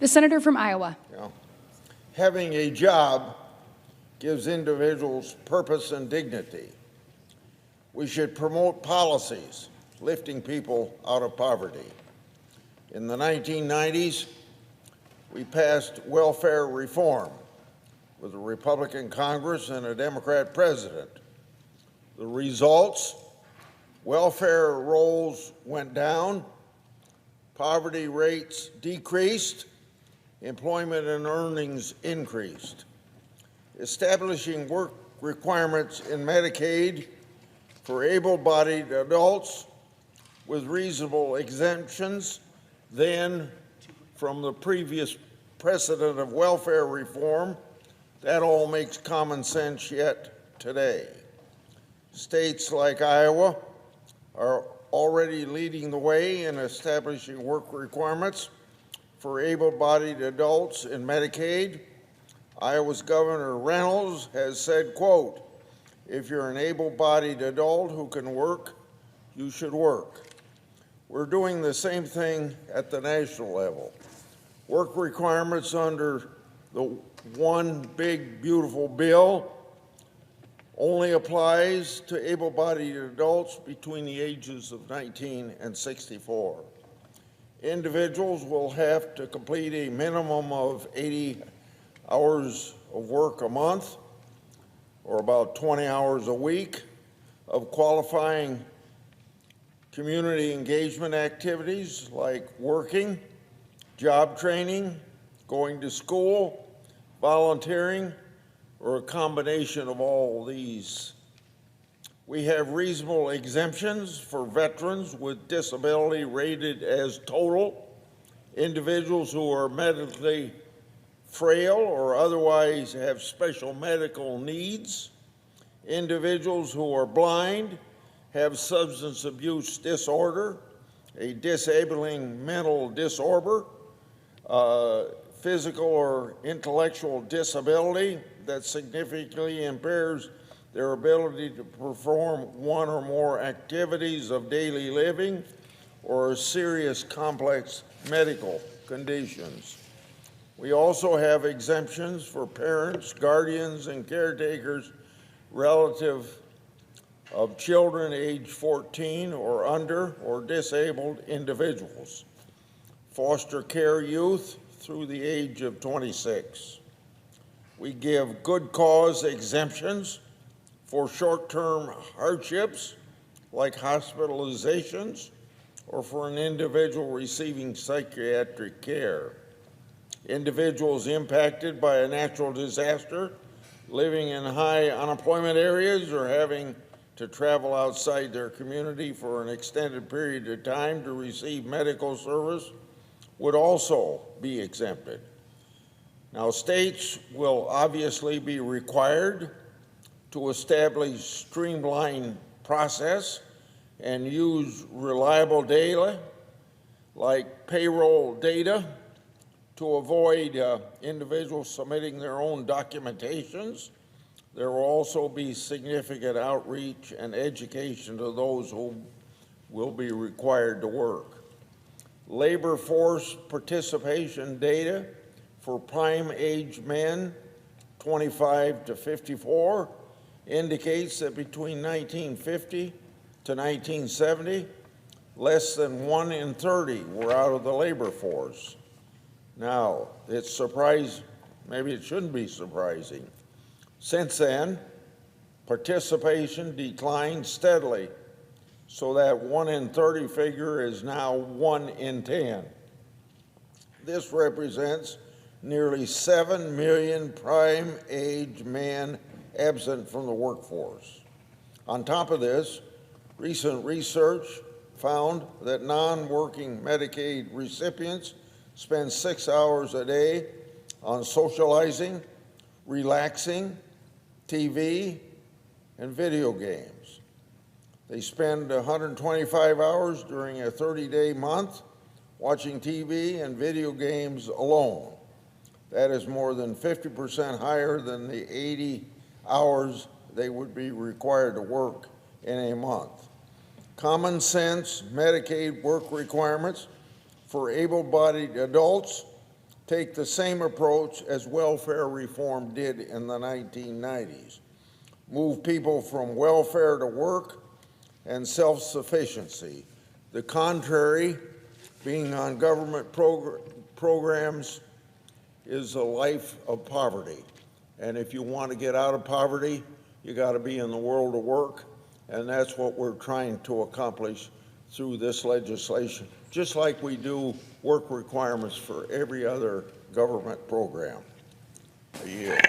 The senator from Iowa. Yeah. Having a job gives individuals purpose and dignity. We should promote policies lifting people out of poverty. In the 1990s, we passed welfare reform with a Republican Congress and a Democrat president. The results: welfare rolls went down, poverty rates decreased, employment and earnings increased. Establishing work requirements in Medicaid for able-bodied adults with reasonable exemptions, then from the previous precedent of welfare reform, that all makes common sense yet today. States like Iowa are already leading the way in establishing work requirements for able-bodied adults in Medicaid. Iowa's Governor Reynolds has said, quote, "If you're an able-bodied adult who can work, you should work." We're doing the same thing at the national level. Work requirements under the One Big Beautiful Bill only applies to able-bodied adults between the ages of 19 and 64. Individuals will have to complete a minimum of 80 hours of work a month, or about 20 hours a week, of qualifying community engagement activities like working, job training, going to school, volunteering, or a combination of all these. We have reasonable exemptions for veterans with disability rated as total, individuals who are medically frail or otherwise have special medical needs, individuals who are blind, have substance abuse disorder, a disabling mental disorder, physical or intellectual disability that significantly impairs their ability to perform one or more activities of daily living, or serious complex medical conditions. We also have exemptions for parents, guardians, and caretakers relative of children age 14 or under, or disabled individuals, foster care youth through the age of 26. We give good cause exemptions for short-term hardships like hospitalizations or for an individual receiving psychiatric care. Individuals impacted by a natural disaster, living in high unemployment areas, or having to travel outside their community for an extended period of time to receive medical service would also be exempted. Now, states will obviously be required to establish streamlined process and use reliable data like payroll data to avoid individuals submitting their own documentations. There will also be significant outreach and education to those who will be required to work. Labor force participation data for prime age men 25 to 54 indicates that between 1950 to 1970, less than 1 in 30 were out of the labor force. Now, it's surprising, maybe it shouldn't be surprising. Since then, participation declined steadily, so that 1 in 30 figure is now 1 in 10. This represents nearly 7 million prime age men absent from the workforce. On top of this, recent research found that non-working Medicaid recipients spend 6 hours a day on socializing, relaxing, TV, and video games. They spend 125 hours during a 30-day month watching TV and video games alone. That is more than 50% higher than the 80 hours they would be required to work in a month. Common sense Medicaid work requirements for able-bodied adults take the same approach as welfare reform did in the 1990s. Move people from welfare to work and self-sufficiency. The contrary, being on government programs, is a life of poverty. And if you want to get out of poverty, you got to be in the world of work, and that's what we're trying to accomplish through this legislation, just like we do work requirements for every other government program. A year.